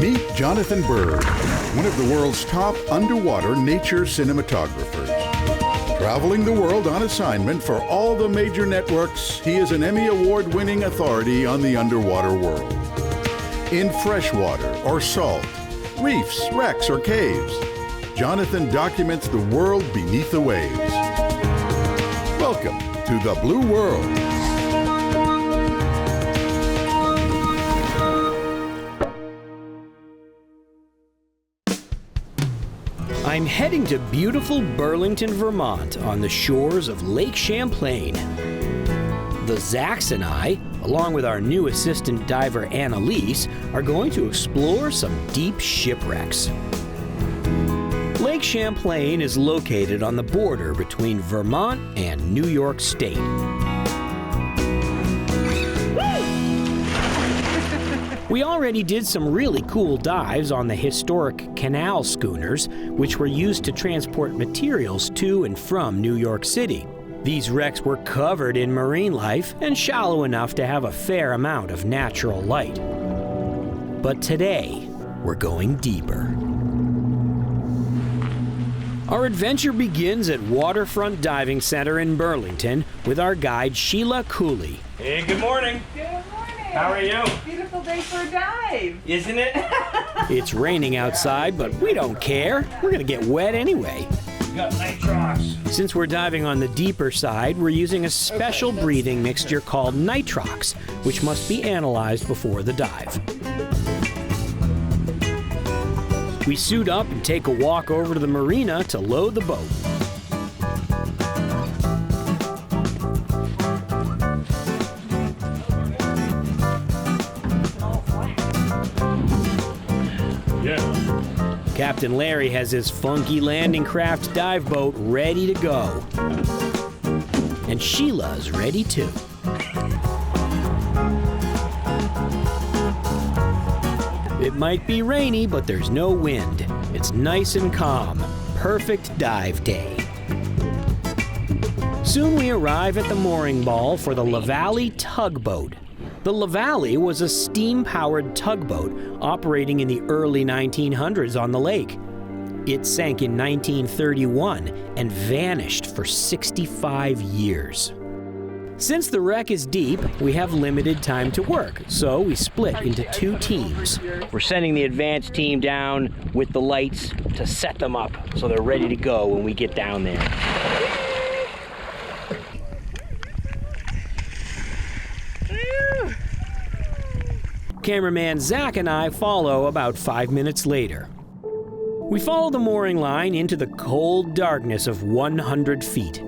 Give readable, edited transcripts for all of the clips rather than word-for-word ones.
Meet Jonathan Bird, one of the world's top underwater nature cinematographers. Traveling the world on assignment for all the major networks, he is an Emmy Award-winning authority on the underwater world. In freshwater or salt, reefs, wrecks, or caves, Jonathan documents the world beneath the waves. Welcome to the Blue World. I'm heading to beautiful Burlington, Vermont on the shores of Lake Champlain. The Zacks and I, along with our new assistant diver Annalise, are going to explore some deep shipwrecks. Lake Champlain is located on the border between Vermont and New York State. We already did some really cool dives on the historic canal schooners, which were used to transport materials to and from New York City. These wrecks were covered in marine life and shallow enough to have a fair amount of natural light. But today, we're going deeper. Our adventure begins at Waterfront Diving Center in Burlington with our guide Sheila Cooley. Hey, good morning. Good morning. How are you? Beautiful day for a dive. Isn't it? It's raining outside, but we don't care. We're gonna get wet anyway. We got nitrox. Since we're diving on the deeper side, we're using a special breathing mixture called nitrox, which must be analyzed before the dive. We suit up and take a walk over to the marina to load the boat. Captain Larry has his funky landing craft dive boat ready to go. And Sheila's ready too. It might be rainy, but there's no wind. It's nice and calm. Perfect dive day. Soon we arrive at the mooring ball for the Lavali tugboat. The Lavali was a steam-powered tugboat operating in the early 1900s on the lake. It sank in 1931 and vanished for 65 years. Since the wreck is deep, we have limited time to work, so we split into two teams. We're sending the advanced team down with the lights to set them up so they're ready to go when we get down there. Cameraman Zach and I follow about 5 minutes later. We follow the mooring line into the cold darkness of 100 feet.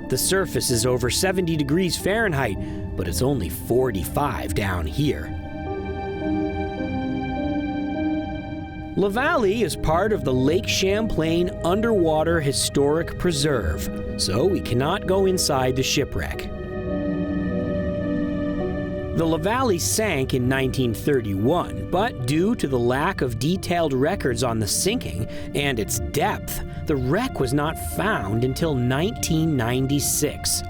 The surface is over 70 degrees Fahrenheit, but it's only 45 down here. Lavali is part of the Lake Champlain Underwater Historic Preserve, so we cannot go inside the shipwreck. The Lavali sank in 1931, but due to the lack of detailed records on the sinking and its depth, the wreck was not found until 1996.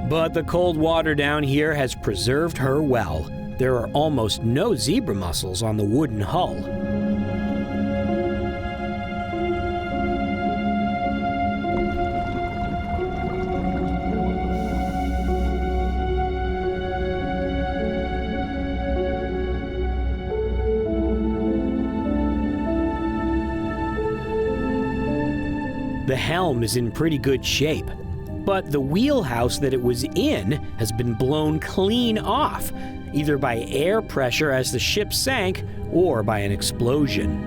But the cold water down here has preserved her well. There are almost no zebra mussels on the wooden hull. The helm is in pretty good shape, but the wheelhouse that it was in has been blown clean off, either by air pressure as the ship sank or by an explosion.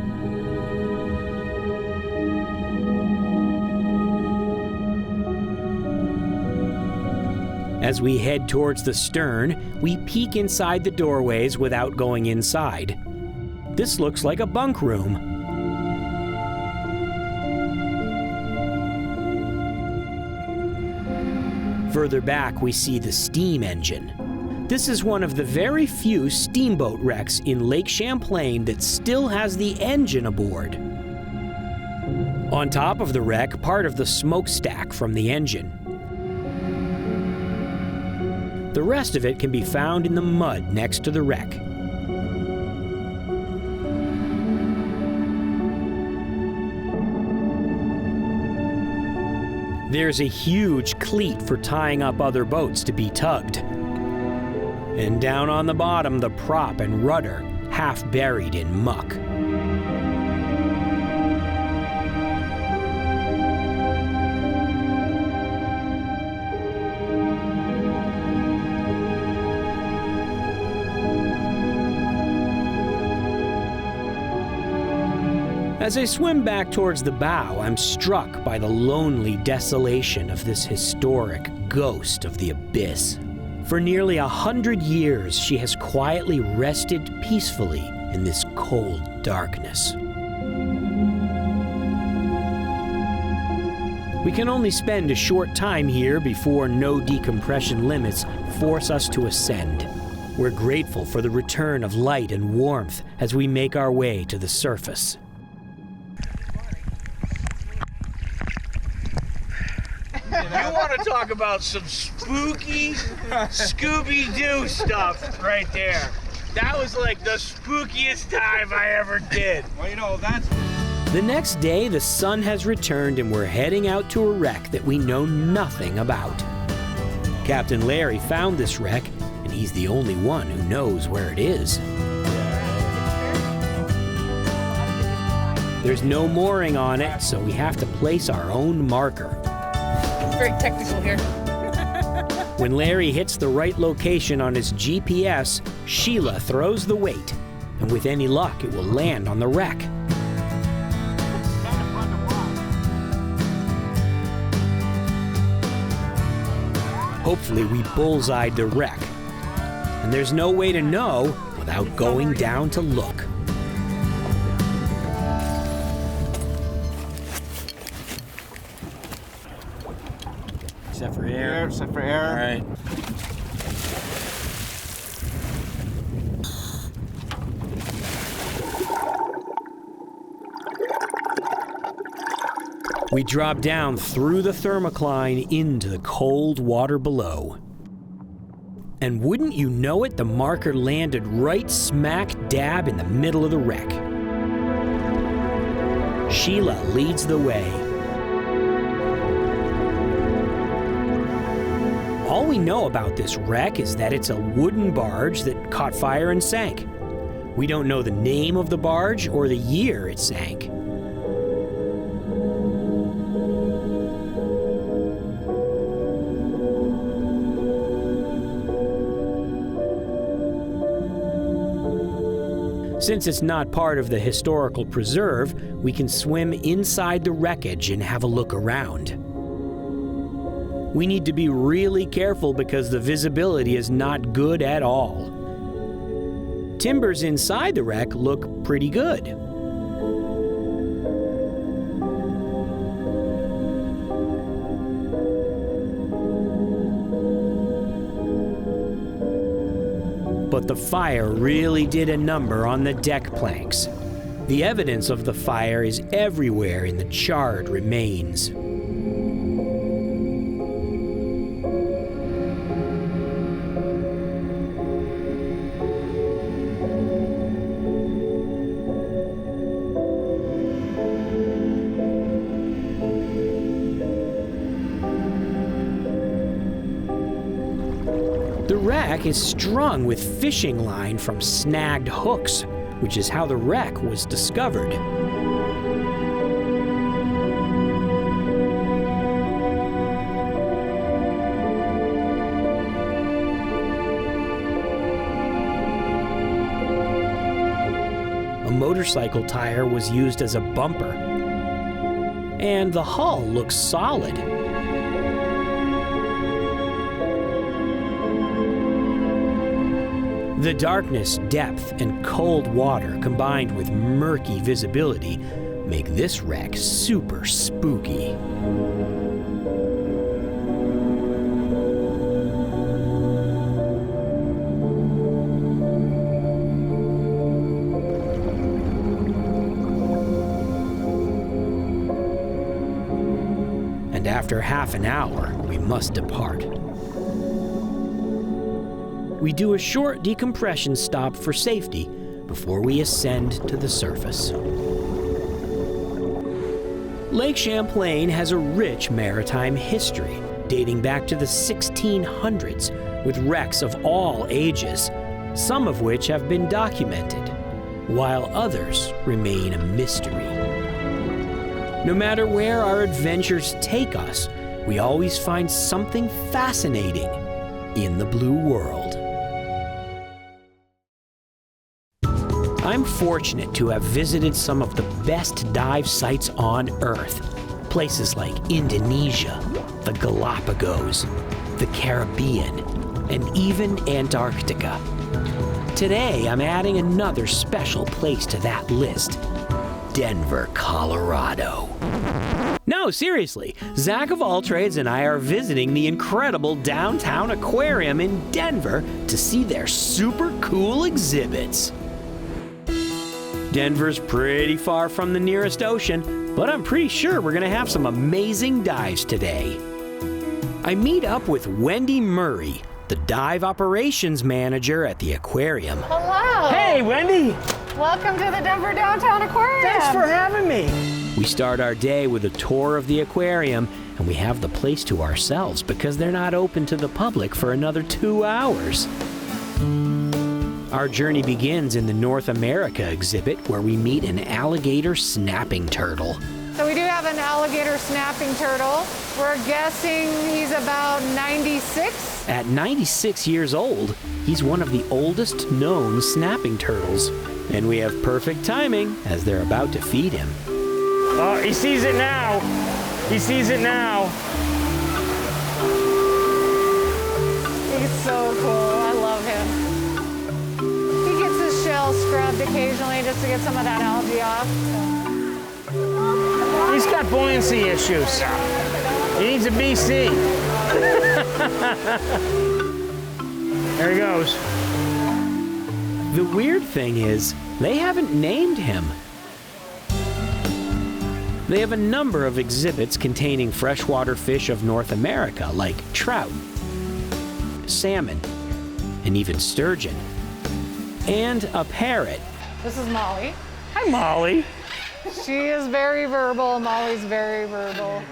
As we head towards the stern, we peek inside the doorways without going inside. This looks like a bunk room. Further back, we see the steam engine. This is one of the very few steamboat wrecks in Lake Champlain that still has the engine aboard. On top of the wreck, part of the smokestack from the engine. The rest of it can be found in the mud next to the wreck. There's a huge cleat for tying up other boats to be tugged. And down on the bottom, the prop and rudder, half buried in muck. As I swim back towards the bow, I'm struck by the lonely desolation of this historic ghost of the abyss. For nearly 100 years, she has quietly rested peacefully in this cold darkness. We can only spend a short time here before no decompression limits force us to ascend. We're grateful for the return of light and warmth as we make our way to the surface. You want to talk about some spooky Scooby-Doo stuff right there. That was like the spookiest time I ever did. Well, you know, that's... The next day, the sun has returned and we're heading out to a wreck that we know nothing about. Captain Larry found this wreck, and he's the only one who knows where it is. There's no mooring on it, so we have to place our own marker. Very technical here. When Larry hits the right location on his GPS, Sheila throws the weight, and with any luck, it will land on the wreck. Hopefully, we bullseyed the wreck, and there's no way to know without going down to look. Except for air. Except for air. All right. We drop down through the thermocline into the cold water below. And wouldn't you know it, the marker landed right smack dab in the middle of the wreck. Sheila leads the way. All we know about this wreck is that it's a wooden barge that caught fire and sank. We don't know the name of the barge or the year it sank. Since it's not part of the historical preserve, we can swim inside the wreckage and have a look around. We need to be really careful because the visibility is not good at all. Timbers inside the wreck look pretty good. But the fire really did a number on the deck planks. The evidence of the fire is everywhere in the charred remains. The wreck is strung with fishing line from snagged hooks, which is how the wreck was discovered. A motorcycle tire was used as a bumper, and the hull looks solid. The darkness, depth, and cold water combined with murky visibility make this wreck super spooky. And after half an hour, we must depart. We do a short decompression stop for safety before we ascend to the surface. Lake Champlain has a rich maritime history, dating back to the 1600s, with wrecks of all ages, some of which have been documented, while others remain a mystery. No matter where our adventures take us, we always find something fascinating in the blue world. I'm fortunate to have visited some of the best dive sites on Earth. Places like Indonesia, the Galapagos, the Caribbean, and even Antarctica. Today, I'm adding another special place to that list: Denver, Colorado. No, seriously, Zach of All Trades and I are visiting the incredible downtown aquarium in Denver to see their super cool exhibits. Denver's pretty far from the nearest ocean, but I'm pretty sure we're gonna have some amazing dives today. I meet up with Wendy Murray, the dive operations manager at the aquarium. Hello. Hey, Wendy! Welcome to the Denver Downtown Aquarium. Thanks for having me. We start our day with a tour of the aquarium, and we have the place to ourselves because they're not open to the public for another 2 hours. Our journey begins in the North America exhibit, where we meet an alligator snapping turtle. So we do have an alligator snapping turtle. We're guessing he's about 96. At 96 years old, he's one of the oldest known snapping turtles. And we have perfect timing as they're about to feed him. Oh, he sees it now. He sees it now. He's so cool. I love him. He gets his shell scrubbed occasionally just to get some of that algae off. He's got buoyancy issues. He needs a BC. There he goes. The weird thing is, they haven't named him. They have a number of exhibits containing freshwater fish of North America, like trout, salmon, and even sturgeon, and a parrot. This is Molly. Hi, Molly. She is very verbal. Molly's very verbal.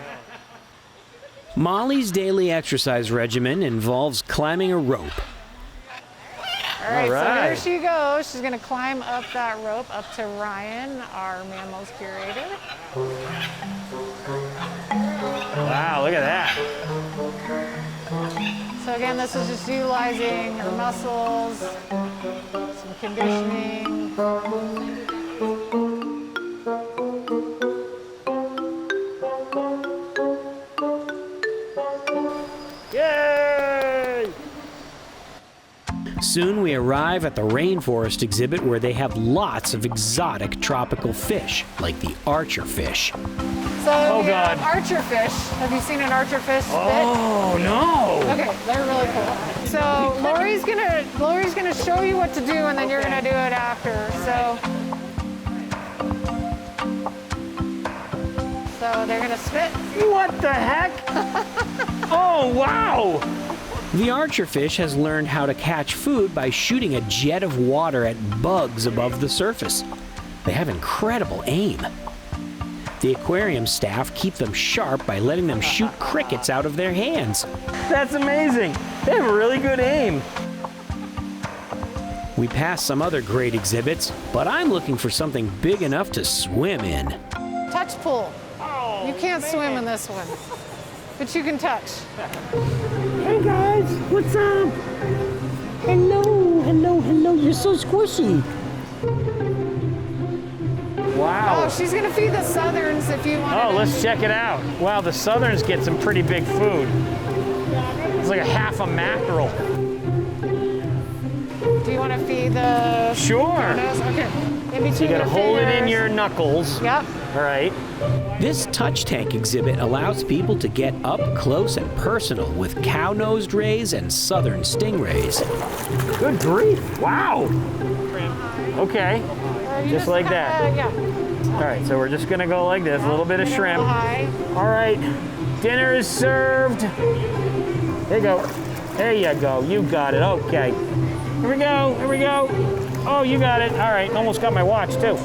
Molly's daily exercise regimen involves climbing a rope. All right, All right. so there she goes. She's going to climb up that rope up to Ryan, our mammals curator. Wow, look at that. So again, this is just utilizing her muscles, some conditioning. Yay! Soon we arrive at the rainforest exhibit, where they have lots of exotic tropical fish, like the archerfish. So Oh, we have God. archerfish. Have you seen an archerfish spit? Oh, no. Okay, they're really cool. So Lori's gonna show you what to do, and then you're gonna do it after. So they're gonna spit. What the heck? Oh, wow. The archerfish has learned how to catch food by shooting a jet of water at bugs above the surface. They have incredible aim. The aquarium staff keep them sharp by letting them shoot crickets out of their hands. That's amazing. They have a really good aim. We pass some other great exhibits, but I'm looking for something big enough to swim in. Touch pool. You can't swim in this one, but you can touch. Hey guys, what's up? Hello, hello, hello, you're so squishy. Wow. Oh, she's gonna feed the southerns if you want. Oh, let's check it out. Wow, the southerns get some pretty big food. It's like a half a mackerel. Do you want to feed the? Sure. Donuts? Okay. In between You gotta your hold it in fingers. your knuckles. Yep. All right. This touch tank exhibit allows people to get up close and personal with cow-nosed rays and southern stingrays. Good grief. Wow. Okay. You Just like that. Yeah. All right, so we're just gonna go like this. A little bit of shrimp. High. All right. Dinner is served. There you go. There you go. You got it. Okay. Here we go. Here we go. Oh, you got it. All right. Almost got my watch too.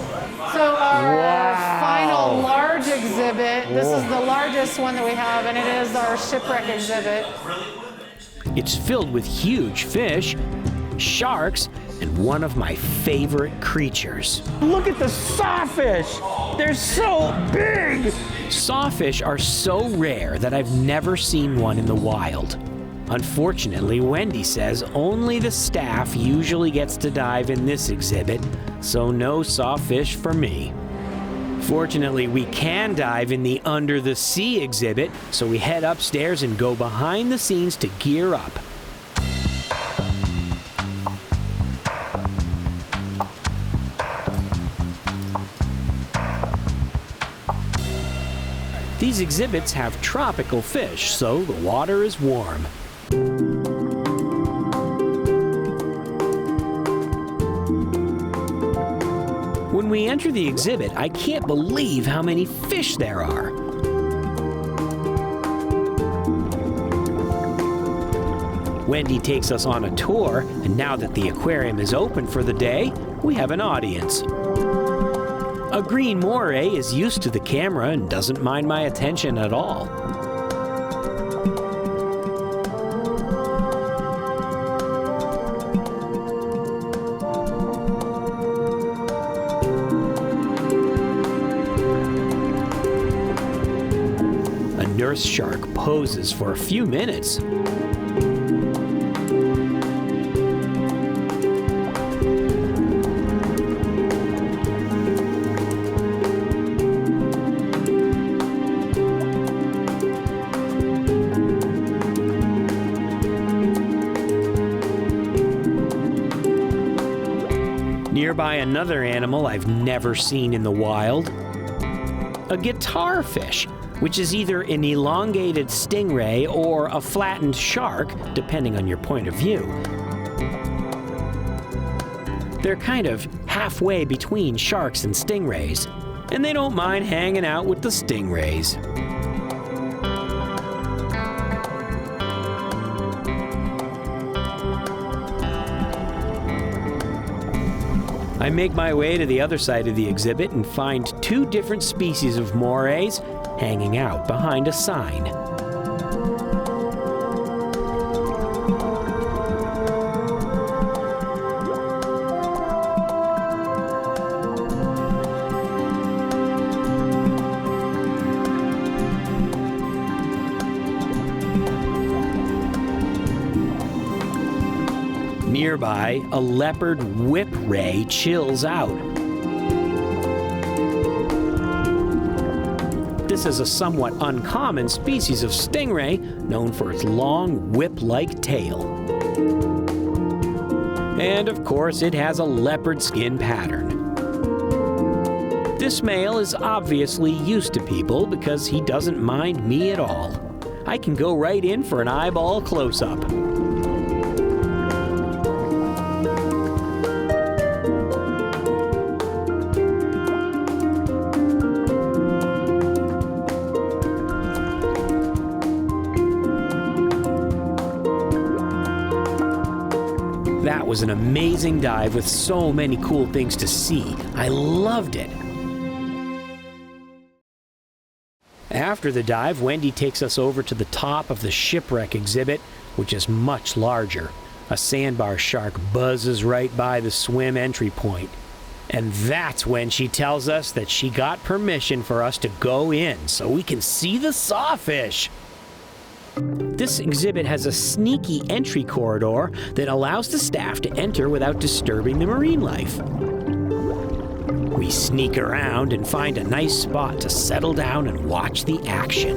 So our Wow. final large exhibit, this is the largest one that we have, and it is our Shipwreck exhibit. It's filled with huge fish, sharks, and one of my favorite creatures. Look at the sawfish. They're so big. Sawfish are so rare that I've never seen one in the wild. Unfortunately, Wendy says only the staff usually gets to dive in this exhibit, so no sawfish for me. Fortunately, we can dive in the Under the Sea exhibit, so we head upstairs and go behind the scenes to gear up. These exhibits have tropical fish, so the water is warm. When we enter the exhibit, I can't believe how many fish there are. Wendy takes us on a tour, and now that the aquarium is open for the day, we have an audience. A green moray is used to the camera and doesn't mind my attention at all. A nurse shark poses for a few minutes. Nearby, another animal I've never seen in the wild. A guitar fish, which is either an elongated stingray or a flattened shark, depending on your point of view. They're kind of halfway between sharks and stingrays, and they don't mind hanging out with the stingrays. I make my way to the other side of the exhibit and find two different species of morays hanging out behind a sign. Nearby, a leopard whip ray chills out. This is a somewhat uncommon species of stingray known for its long whip-like tail. And of course, it has a leopard skin pattern. This male is obviously used to people because he doesn't mind me at all. I can go right in for an eyeball close-up. That was an amazing dive with so many cool things to see. I loved it. After the dive, Wendy takes us over to the top of the Shipwreck exhibit, which is much larger. A sandbar shark buzzes right by the swim entry point. And that's when she tells us that she got permission for us to go in so we can see the sawfish. This exhibit has a sneaky entry corridor that allows the staff to enter without disturbing the marine life. We sneak around and find a nice spot to settle down and watch the action.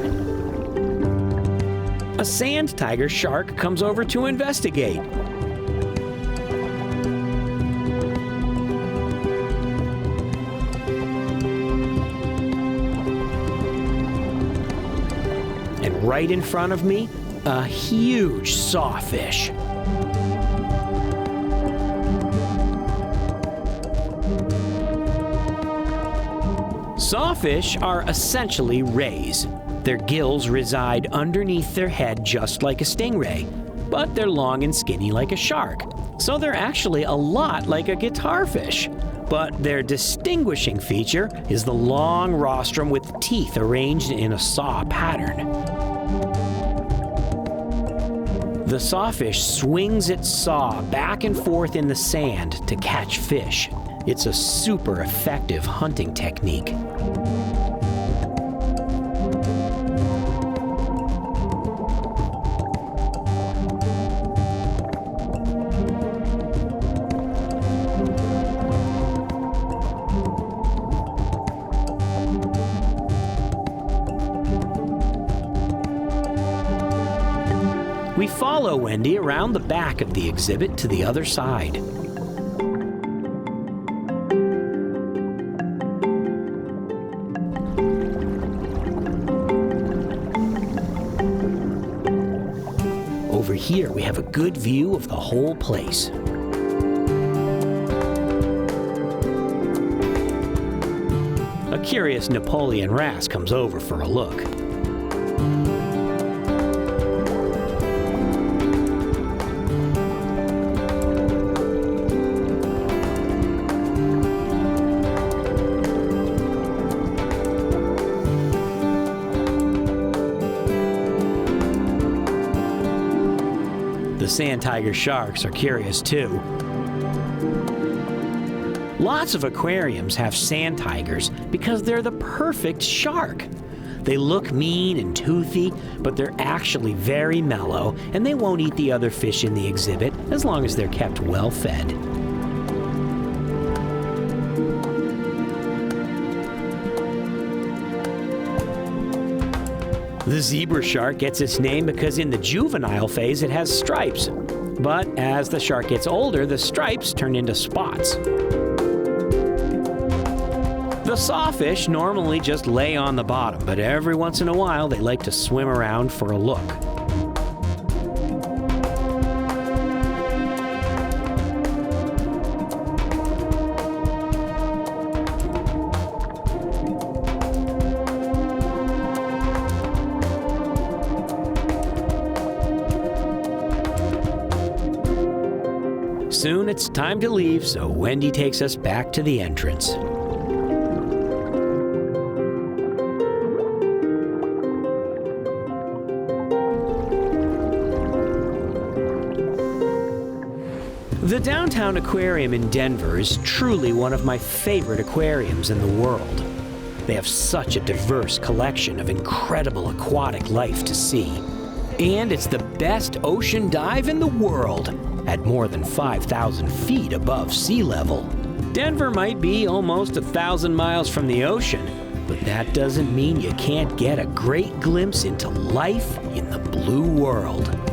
A sand tiger shark comes over to investigate. And right in front of me, a huge sawfish. Sawfish are essentially rays. Their gills reside underneath their head just like a stingray, but they're long and skinny like a shark. So they're actually a lot like a guitar fish. But their distinguishing feature is the long rostrum with teeth arranged in a saw pattern. The sawfish swings its saw back and forth in the sand to catch fish. It's a super effective hunting technique. We follow Wendy around the back of the exhibit to the other side. Over here, we have a good view of the whole place. A curious Napoleon wrasse comes over for a look. The sand tiger sharks are curious too. Lots of aquariums have sand tigers because they're the perfect shark. They look mean and toothy, but they're actually very mellow, and they won't eat the other fish in the exhibit as long as they're kept well fed. The zebra shark gets its name because in the juvenile phase it has stripes. But as the shark gets older, the stripes turn into spots. The sawfish normally just lay on the bottom, but every once in a while they like to swim around for a look. Soon it's time to leave, so Wendy takes us back to the entrance. The downtown aquarium in Denver is truly one of my favorite aquariums in the world. They have such a diverse collection of incredible aquatic life to see. And it's the best ocean dive in the world, at more than 5,000 feet above sea level. Denver might be almost 1,000 miles from the ocean, but that doesn't mean you can't get a great glimpse into life in the blue world.